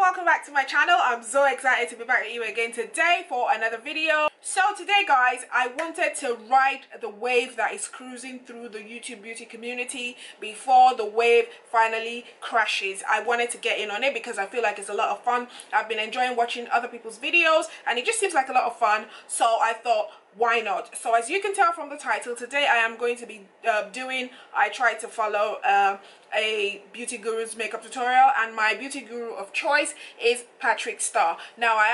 welcome back to my channel. I'm so excited to be back with you again today for another video. So today guys, I wanted to ride the wave that is cruising through the YouTube beauty community before the wave finally crashes. I wanted to get in on it because I feel like it's a lot of fun. I've been enjoying watching other people's videos and it just seems like a lot of fun, so I thought, why not? So as you can tell from the title, today I am going to be I tried to follow a beauty guru's makeup tutorial, and my beauty guru of choice is Patrickstarrr. Now I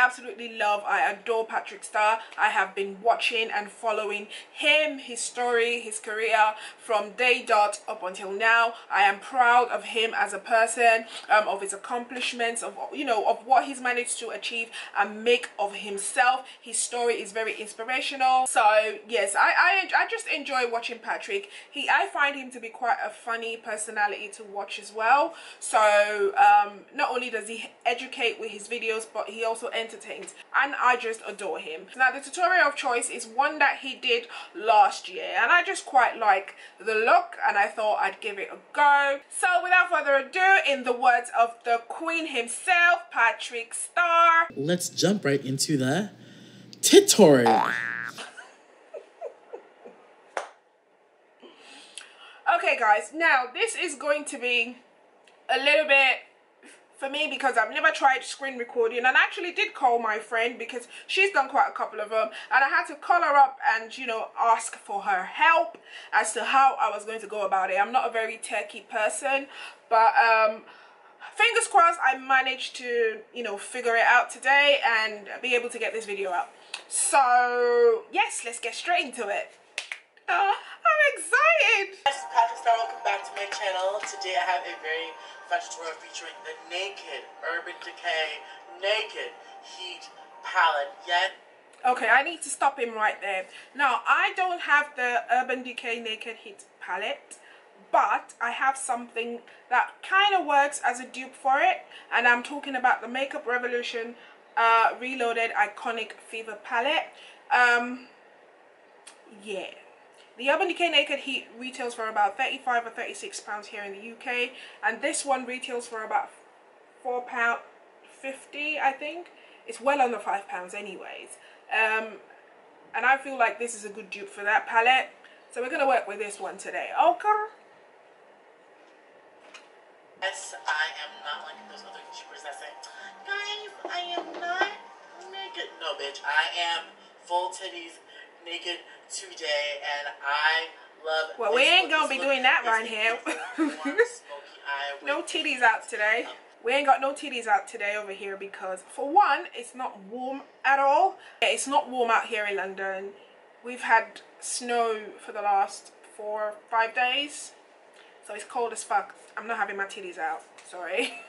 adore Patrickstarrr. I have been watching and following him, his story, his career from day dot up until now. I am proud of him as a person, of his accomplishments, of of what he's managed to achieve and make of himself. His story is very inspirational. So yes, I just enjoy watching Patrick. I find him to be quite a funny personality to watch as well. So not only does he educate with his videos, but he also entertains, and I just adore him. Now the tutorial of choice is one that he did last year, and I just quite like the look, and I thought I'd give it a go. So without further ado, in the words of the queen himself, Patrickstarrr, let's jump right into the tutorial. Okay guys, now this is going to be a little bit for me because I've never tried screen recording, and I actually did call my friend because she's done quite a couple of them, and I had to call her up and ask for her help as to how I was going to go about it. I'm not a very techie person, but fingers crossed I managed to figure it out today and be able to get this video out. So yes, let's get straight into it. I'm excited! This is Patrickstarrr. Welcome back to my channel. Today I have a very fun tutorial featuring the Naked Urban Decay Naked Heat Palette. Okay, I need to stop him right there. Now, I don't have the Urban Decay Naked Heat Palette, but I have something that kind of works as a dupe for it, and I'm talking about the Makeup Revolution Reloaded Iconic Fever Palette. Yeah. The Urban Decay Naked Heat retails for about £35 or £36 here in the UK, and this one retails for about £4.50, I think. It's well under £5 anyways. And I feel like this is a good dupe for that palette, so we're going to work with this one today. Okay? Yes, I am not like those other YouTubers that say, guys, I am not naked. No, bitch, I am full titties naked today, and I love. Well, we ain't gonna be doing that right here. No titties out today. We ain't got no titties out today over here because, for one, it's not warm at all. It's not warm out here in London. We've had snow for the last 4 or 5 days, so it's cold as fuck. I'm not having my titties out. Sorry.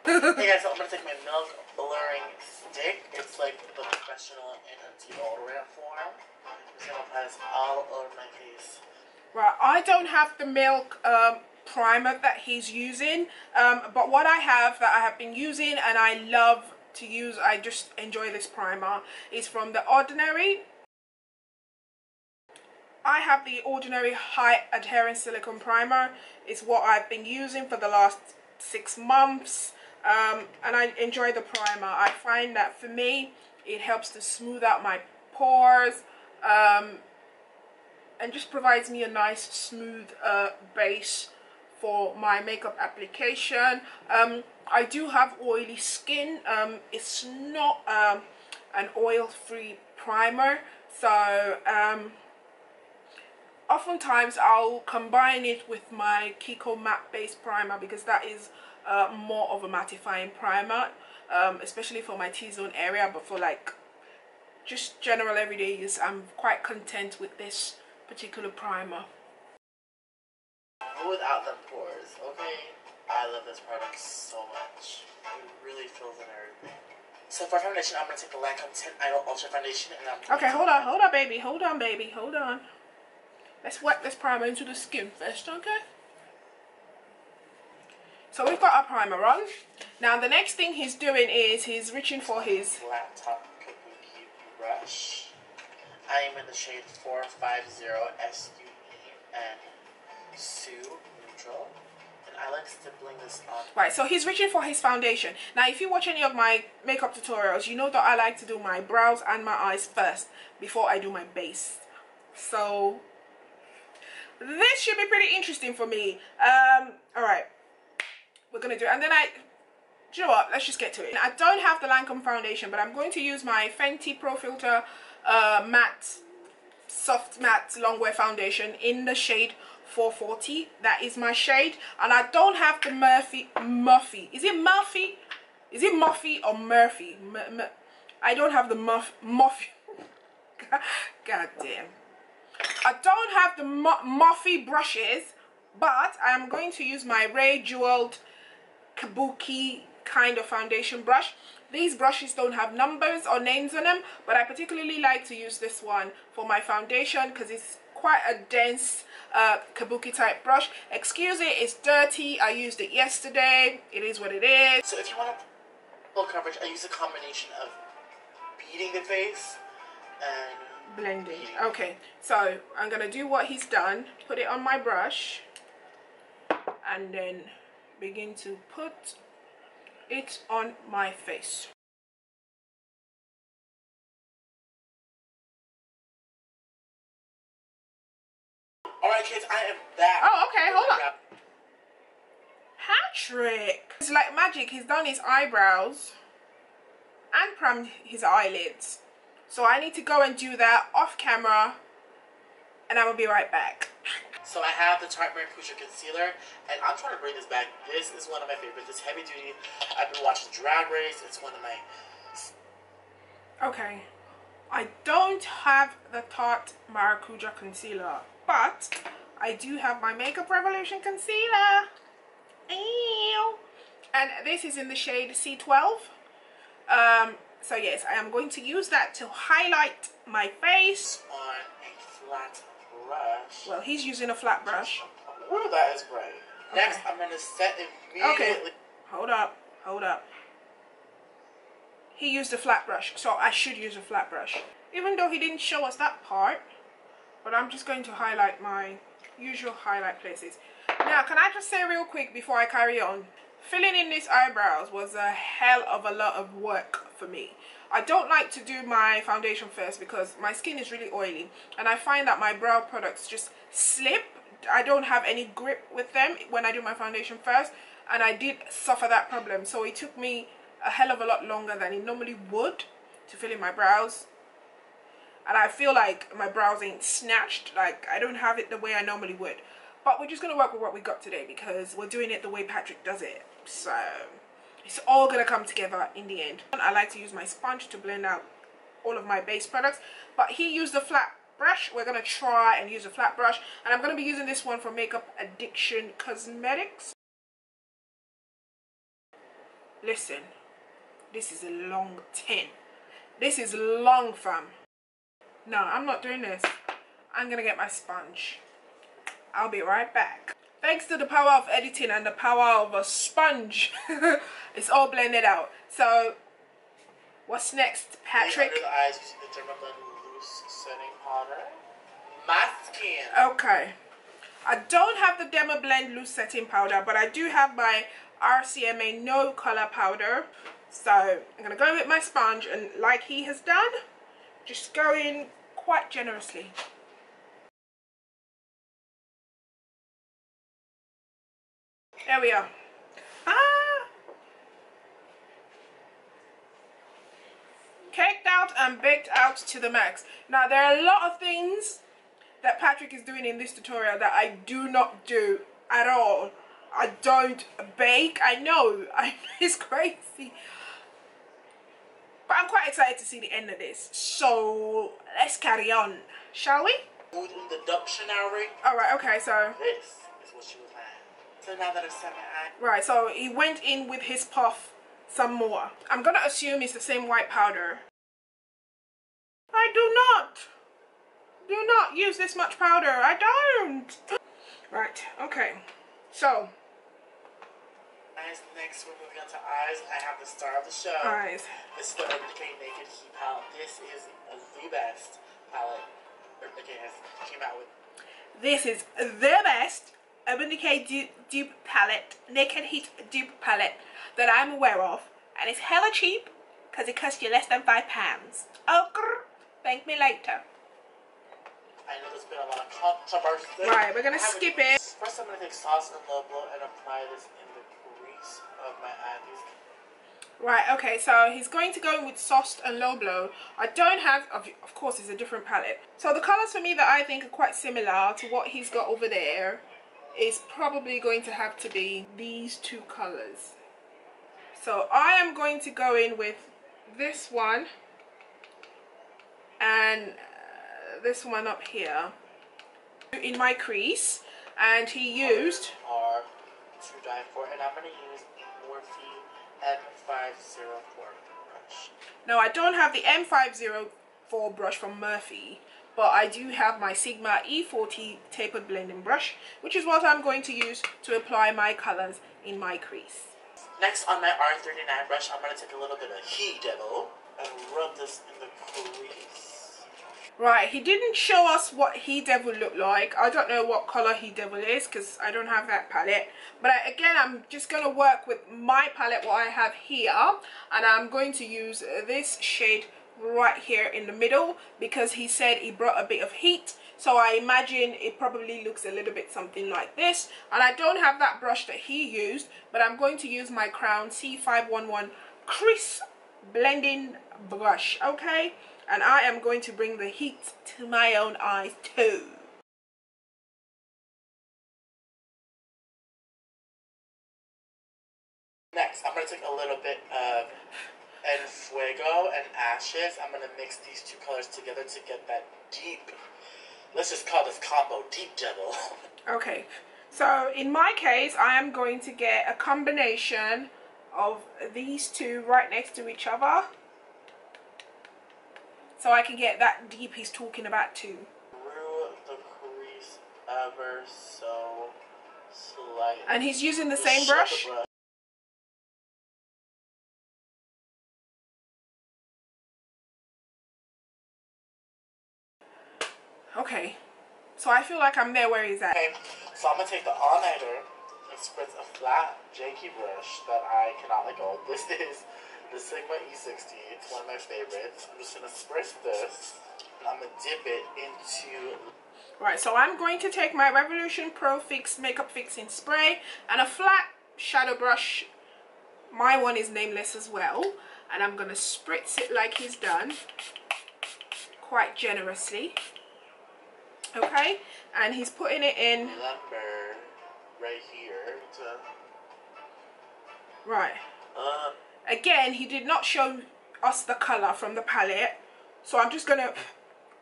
Hey guys, so I'm gonna take my milk blurring stick. It's like the professional in a deodorant form. I'm just gonna apply this all over my face. Right, I don't have the milk primer that he's using, but what I have that I have been using and I love to use, I just enjoy this primer, is from The Ordinary. I have the Ordinary High Adherence Silicone Primer. It's what I've been using for the last 6 months. And I enjoy the primer. I find that for me it helps to smooth out my pores, and just provides me a nice smooth base for my makeup application. I do have oily skin. It's not an oil-free primer, so oftentimes I'll combine it with my Kkglamovers matte base primer because that is more of a mattifying primer, especially for my T-zone area, but for like just general everyday use, I'm quite content with this particular primer. Without the pores, okay? I love this product so much. It really fills in everything. So for foundation, I'm gonna take the Lancome 10 Idol Ultra Foundation, and I'm okay, hold on, baby, hold on. Let's wet this primer into the skin first, okay? So we've got our primer on. Now the next thing he's doing is he's reaching for his laptop cookie brush. I am in the shade 450 SUE and Sue Neutral, and I like stippling this up. Right, so he's reaching for his foundation. Now, if you watch any of my makeup tutorials, you know that I like to do my brows and my eyes first before I do my base. So this should be pretty interesting for me. All right, we're gonna do it, and then do you know what? Let's just get to it. I don't have the Lancome foundation, but I'm going to use my Fenty Pro Filter matte, soft matte longwear foundation in the shade 440. That is my shade, and I don't have the Murphy. Is it Murphy? Is it Muffy or Murphy? I don't have the Muffy. God damn. I don't have the Muffy brushes, but I am going to use my Ray Jeweled Kabuki kind of foundation brush. These brushes don't have numbers or names on them, but I particularly like to use this one for my foundation because it's quite a dense kabuki type brush. Excuse it, it's dirty. I used it yesterday. It is what it is. So if you want full coverage, I use a combination of beating the face and blending. Okay, so I'm gonna do what he's done, put it on my brush, and then begin to put it on my face. Alright kids, I am back. Oh, okay, hold on. Patrick! It's like magic. He's done his eyebrows and primed his eyelids. So I need to go and do that off camera, and I will be right back. So I have the Tarte Maracuja Concealer, and I'm trying to bring this back. This is one of my favorites. It's heavy duty. I've been watching Drag Race. It's one of my... Okay. I don't have the Tarte Maracuja Concealer, but I do have my Makeup Revolution Concealer. Ew. And this is in the shade C12. So yes, I am going to use that to highlight my face. On a flat brush. Well, he's using a flat brush. Ooh, that is bright. Okay. Next, I'm going to set immediately. Okay, hold up, hold up. He used a flat brush, so I should use a flat brush. Even though he didn't show us that part, but I'm just going to highlight my usual highlight places. Now, can I just say real quick before I carry on, filling in these eyebrows was a hell of a lot of work for me. I don't like to do my foundation first because my skin is really oily, and I find that my brow products just slip. I don't have any grip with them when I do my foundation first, and I did suffer that problem. So it took me a hell of a lot longer than it normally would to fill in my brows, and I feel like my brows ain't snatched. Like, I don't have it the way I normally would, but we're just gonna work with what we got today because we're doing it the way Patrick does it. So it's all gonna come together in the end. I like to use my sponge to blend out all of my base products, but he used a flat brush. We're gonna try and use a flat brush, and I'm gonna be using this one from Makeup Addiction Cosmetics. Listen, this is a long 10. This is long, fam. No, I'm not doing this. I'm gonna get my sponge. I'll be right back. Thanks to the power of editing and the power of a sponge, it's all blended out. So, what's next, Patrick? Under the eyes, using the Dermablend Loose Setting Powder. My skin. Okay. I don't have the Dermablend Loose Setting Powder, but I do have my RCMA No Color Powder. So, I'm going to go with my sponge, and like he has done, just go in quite generously. There we are. Caked out and baked out to the max. Now, there are a lot of things that Patrick is doing in this tutorial that I do not do at all. I don't bake. I know it's crazy, but I'm quite excited to see the end of this. So let's carry on, shall we? Food in the dictionary. Alright, okay, so This is what she was like. So now that I've set my eye. right, so he went in with his puff some more. I'm gonna assume it's the same white powder. I do not use this much powder. I don't. Right, okay. So Eyes next, we're moving on to eyes. I have the star of the show. eyes. This is the Urban Decay Naked Heat Palette. This is the best palette Urban Decay has came out with. This is the best Urban Decay dupe palette, Naked Heat dupe palette that I'm aware of, and it's hella cheap because it costs you less than £5. Oh, thank me later. I know there's been a lot of controversy. Right, we're gonna skip it. First, I'm gonna take sauce and low blow and apply this in the crease of my eye. Right, okay, so he's going to go in with Sauced and Low Blow. I don't have, of course, it's a different palette. So the colors for me that I think are quite similar to what he's got over there is probably going to have to be these two colors. So I am going to go in with this one and this one up here in my crease, and he used are to die for, and I'm going to use Morphe M504 brush. No, I don't have the M504 brush from Murphy, but I do have my Sigma E40 tapered blending brush, which is what I'm going to use to apply my colors in my crease. Next, on my R39 brush, I'm going to take a little bit of He Devil and rub this in the crease. Right, he didn't show us what He Devil looked like. I don't know what color He Devil is because I don't have that palette. But again, I'm just going to work with my palette, what I have here. And I'm going to use this shade right here in the middle because he said he brought a bit of heat. So I imagine it probably looks a little bit something like this. And I don't have that brush that he used, but I'm going to use my Crown C511 Crease Blending Brush, okay? And I am going to bring the heat to my own eyes too. Next, I'm going to take a little bit of En Fuego and Ashes. I'm going to mix these two colors together to get that deep, let's just call this combo Deep Devil. Okay, so in my case, I am going to get a combination of these two right next to each other, so I can get that deep he's talking about too. Through the crease ever so slightly. And he's using the same brush? Okay, so I feel like I'm there where he's at. Okay, so I'm going to take the all-nighter and spritz a flat janky brush that I cannot let go. This is the Sigma E60. It's one of my favorites. I'm just going to spritz this, and I'm going to dip it into... Right, so I'm going to take my Revolution Pro Fix Makeup Fixing Spray and a flat shadow brush. My one is nameless as well. And I'm going to spritz it like he's done, quite generously. Okay, and he's putting it in... Lumber right here. Right. Again, he did not show us the color from the palette, so I'm just gonna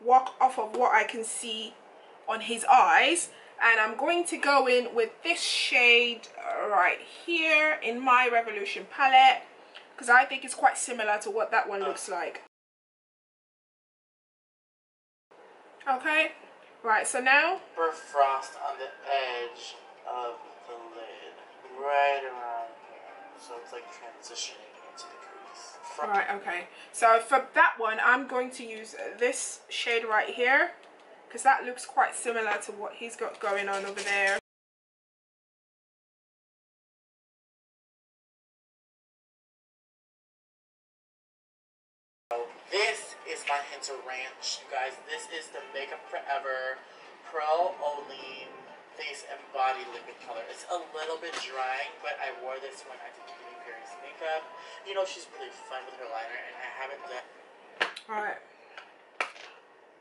walk off of what I can see on his eyes, and I'm going to go in with this shade right here in my Revolution palette because I think it's quite similar to what that one looks like. Okay, right, so now frost on the edge of the lid, right around here, so it's like transitioning into the crease. Right, okay, so for that one I'm going to use this shade right here because that looks quite similar to what he's got going on over there. This is my Hinter Ranch, you guys. This is the Makeup Forever Pro Only Face and Body Liquid Color. It's a little bit drying, but I wore this when I did Katy Perry's makeup. You know, she's really fun with her liner, and I haven't done... Alright.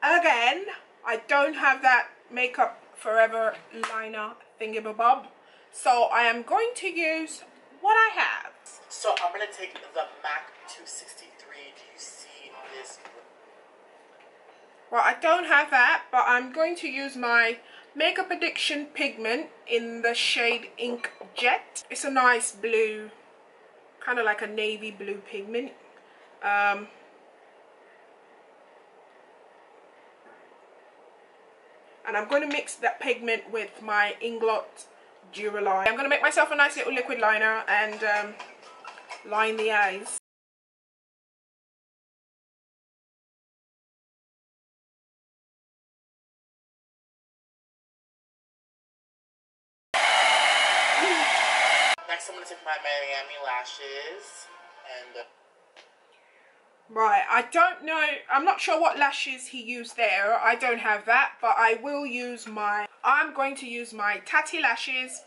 Again, I don't have that Makeup Forever liner thingamabob, so I am going to use what I have. So I'm going to take the MAC 263. Do you see this? Well, I don't have that, but I'm going to use my Makeup Addiction pigment in the shade Ink Jet. It's a nice blue, kind of like a navy blue pigment. And I'm going to mix that pigment with my Inglot Duraline. I'm going to make myself a nice little liquid liner and line the eyes. I'm going to take my Miami lashes and... Right, I don't know, I'm not sure what lashes he used there. I don't have that, but I will use I'm going to use my Tatti lashes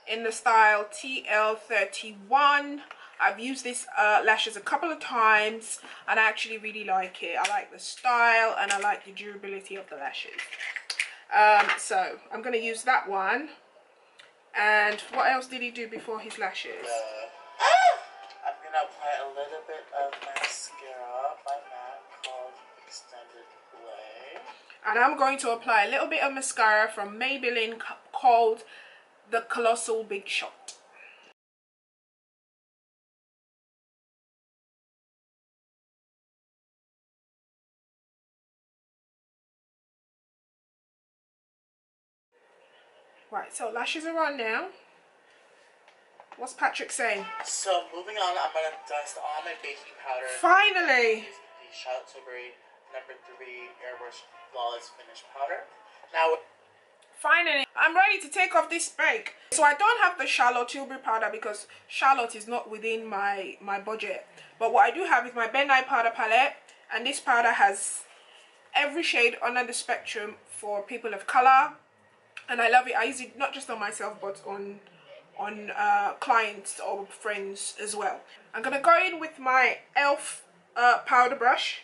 in the style TL31. I've used this lashes a couple of times and I actually really like it. I like the style and I like the durability of the lashes. So I'm going to use that one. And what else did he do before his lashes? I'm going to apply a little bit of mascara by MAC called Extended Play. And I'm going to apply a little bit of mascara from Maybelline called the Colossal Big Shot. Right, so lashes are on now. What's Patrick saying? So moving on, I'm going to dust all my baking powder. Finally! The Charlotte Tilbury No. 3 Airbrush Flawless Finish Powder. Now, finally, I'm ready to take off this bake. So I don't have the Charlotte Tilbury powder because Charlotte is not within my budget. But what I do have is my Ben Nye powder palette, and this powder has every shade under the spectrum for people of color, and I love it. I use it not just on myself but on clients or friends as well. I'm gonna go in with my e.l.f. powder brush.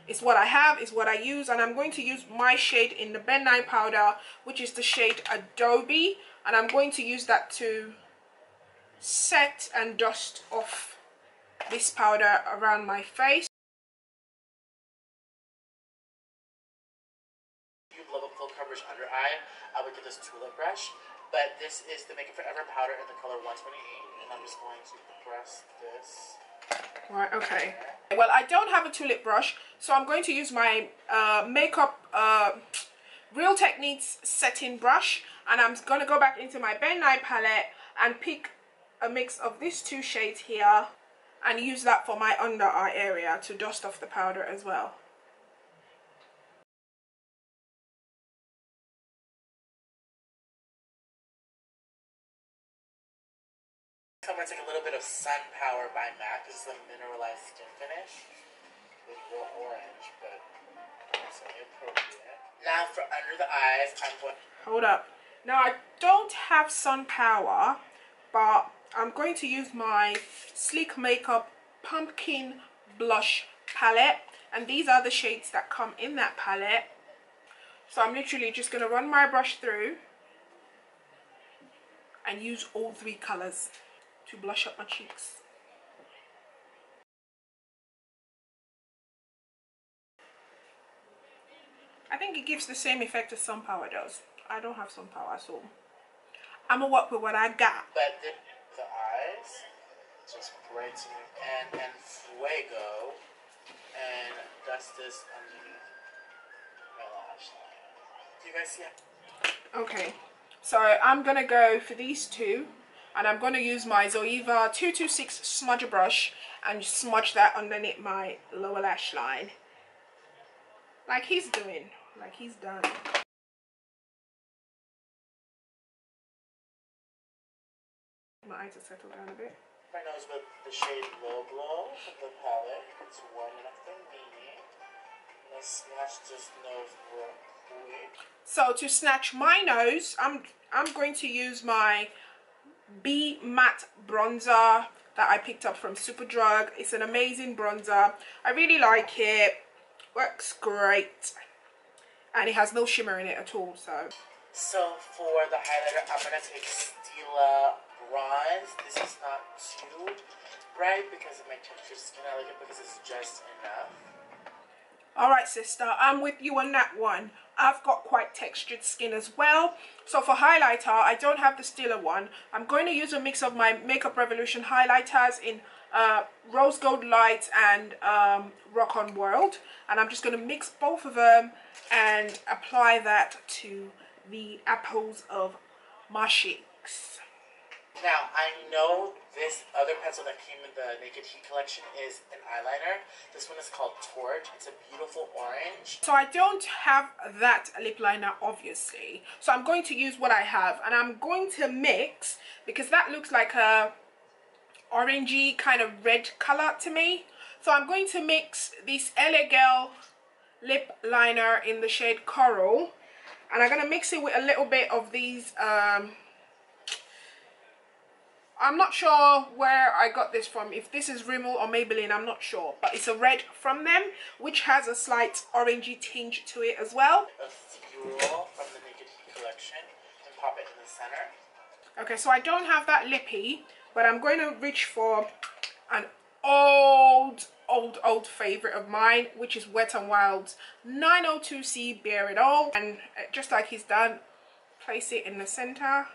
It's what I have, it's what I use, and I'm going to use my shade in the Ben Nye powder, which is the shade Adobe, and I'm going to use that to set and dust off this powder around my face. If you love a full coverage under eye, I would get this tulip brush, but this is the Make It Forever powder in the color 128, and I'm just going to press this. Right, okay. Well, I don't have a tulip brush, so I'm going to use my makeup Real Techniques setting brush, and I'm going to go back into my Ben Nye palette and pick a mix of these two shades here and use that for my under eye area to dust off the powder as well. I'm going to take a little bit of Sun Power by MAC. This is a mineralized skin finish with real orange, but it's inappropriate. Now for under the eyes, I'm going... Hold up. Now I don't have Sun Power, but I'm going to use my Sleek Makeup Pumpkin Blush palette, and these are the shades that come in that palette. So I'm literally just going to run my brush through and use all three colors to blush up my cheeks. I think it gives the same effect as Sun Power does. I don't have Sun Power, so I'm gonna work with what I got. But the eyes, just brighten and fuego, and dust this underneath my lash line. Do you guys see how? Okay, so I'm gonna go for these two, and I'm gonna use my Zoeva 226 smudger brush and smudge that underneath my lower lash line, like he's doing, like he's done. My eyes are settled down a bit. My nose with the shade Low Glow from the palette. It's warm enough for me. Let's snatch this nose real quick. So to snatch my nose, I'm going to use my B Matte bronzer that I picked up from Superdrug. It's an amazing bronzer. I really like it. Works great. And it has no shimmer in it at all. So for the highlighter, I'm going to take Stila Bronze. This is not too bright because of my textured skin. I like it because it's just enough. Alright sister, I'm with you on that one. I've got quite textured skin as well. So for highlighter, I don't have the Stila one. I'm going to use a mix of my Makeup Revolution highlighters in Rose Gold Light and Rock On World. And I'm just going to mix both of them and apply that to the apples of my cheeks. Now, I know this other pencil that came in the Naked Heat collection is an eyeliner. This one is called Torch. It's a beautiful orange. So I don't have that lip liner, obviously. So I'm going to use what I have. And I'm going to mix, because that looks like a orangey kind of red color to me. So I'm going to mix this LA Girl lip liner in the shade Coral. And I'm going to mix it with a little bit of these... I'm not sure where I got this from, if this is Rimmel or Maybelline, I'm not sure, but it's a red from them, which has a slight orangey tinge to it as well. A Fuel from the Naked Heat collection, and pop it in the center. Okay, so I don't have that lippy, but I'm going to reach for an old favorite of mine, which is Wet n Wild's 902C Bare It All. And just like he's done, place it in the center.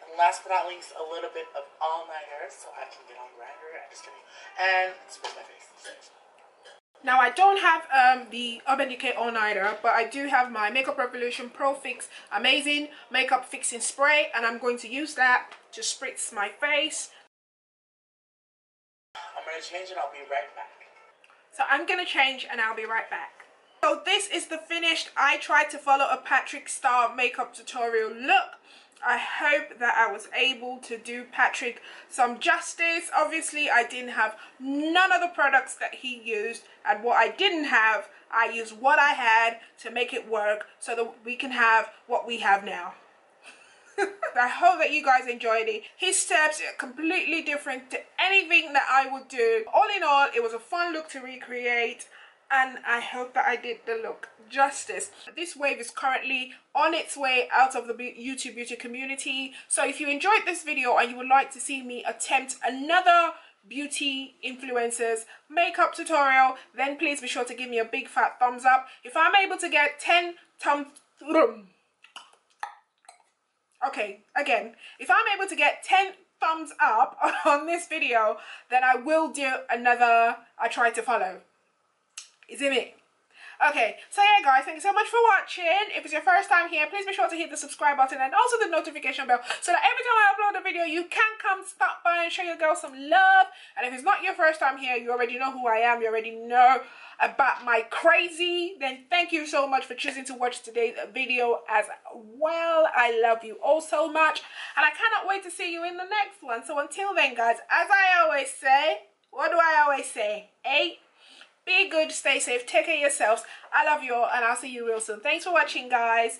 And last but not least, a little bit of all-nighter so I can get on Grindr. I'm just kidding. And spray my face. Now I don't have the Urban Decay all-nighter, but I do have my Makeup Revolution Pro Fix Amazing Makeup Fixing Spray, and I'm going to use that to spritz my face. I'm going to change and I'll be right back. So I'm going to change and I'll be right back. So this is the finished. I tried to follow a Patrickstarrr makeup tutorial look. I hope that I was able to do Patrick some justice. Obviously, I didn't have none of the products that he used, and what I didn't have, I used what I had to make it work so that we can have what we have now. I hope that you guys enjoyed it. His steps are completely different to anything that I would do. All in all, it was a fun look to recreate, and I hope that I did the look justice. This wave is currently on its way out of the YouTube beauty community. So if you enjoyed this video and you would like to see me attempt another beauty influencers makeup tutorial, then please be sure to give me a big fat thumbs up. If I'm able to get 10 thumbs... Okay, again, if I'm able to get 10 thumbs up on this video, then I will do another I Try to Follow. Is it me? Okay, so yeah guys, thank you so much for watching. If it's your first time here, please be sure to hit the subscribe button and also the notification bell so that every time I upload a video, you can come stop by and show your girl some love. And if it's not your first time here, you already know who I am, you already know about my crazy, then thank you so much for choosing to watch today's video as well. I love you all so much, and I cannot wait to see you in the next one. So until then guys, as I always say, what do I always say? Be good, stay safe, take care of yourselves. I love you all, and I'll see you real soon. Thanks for watching guys.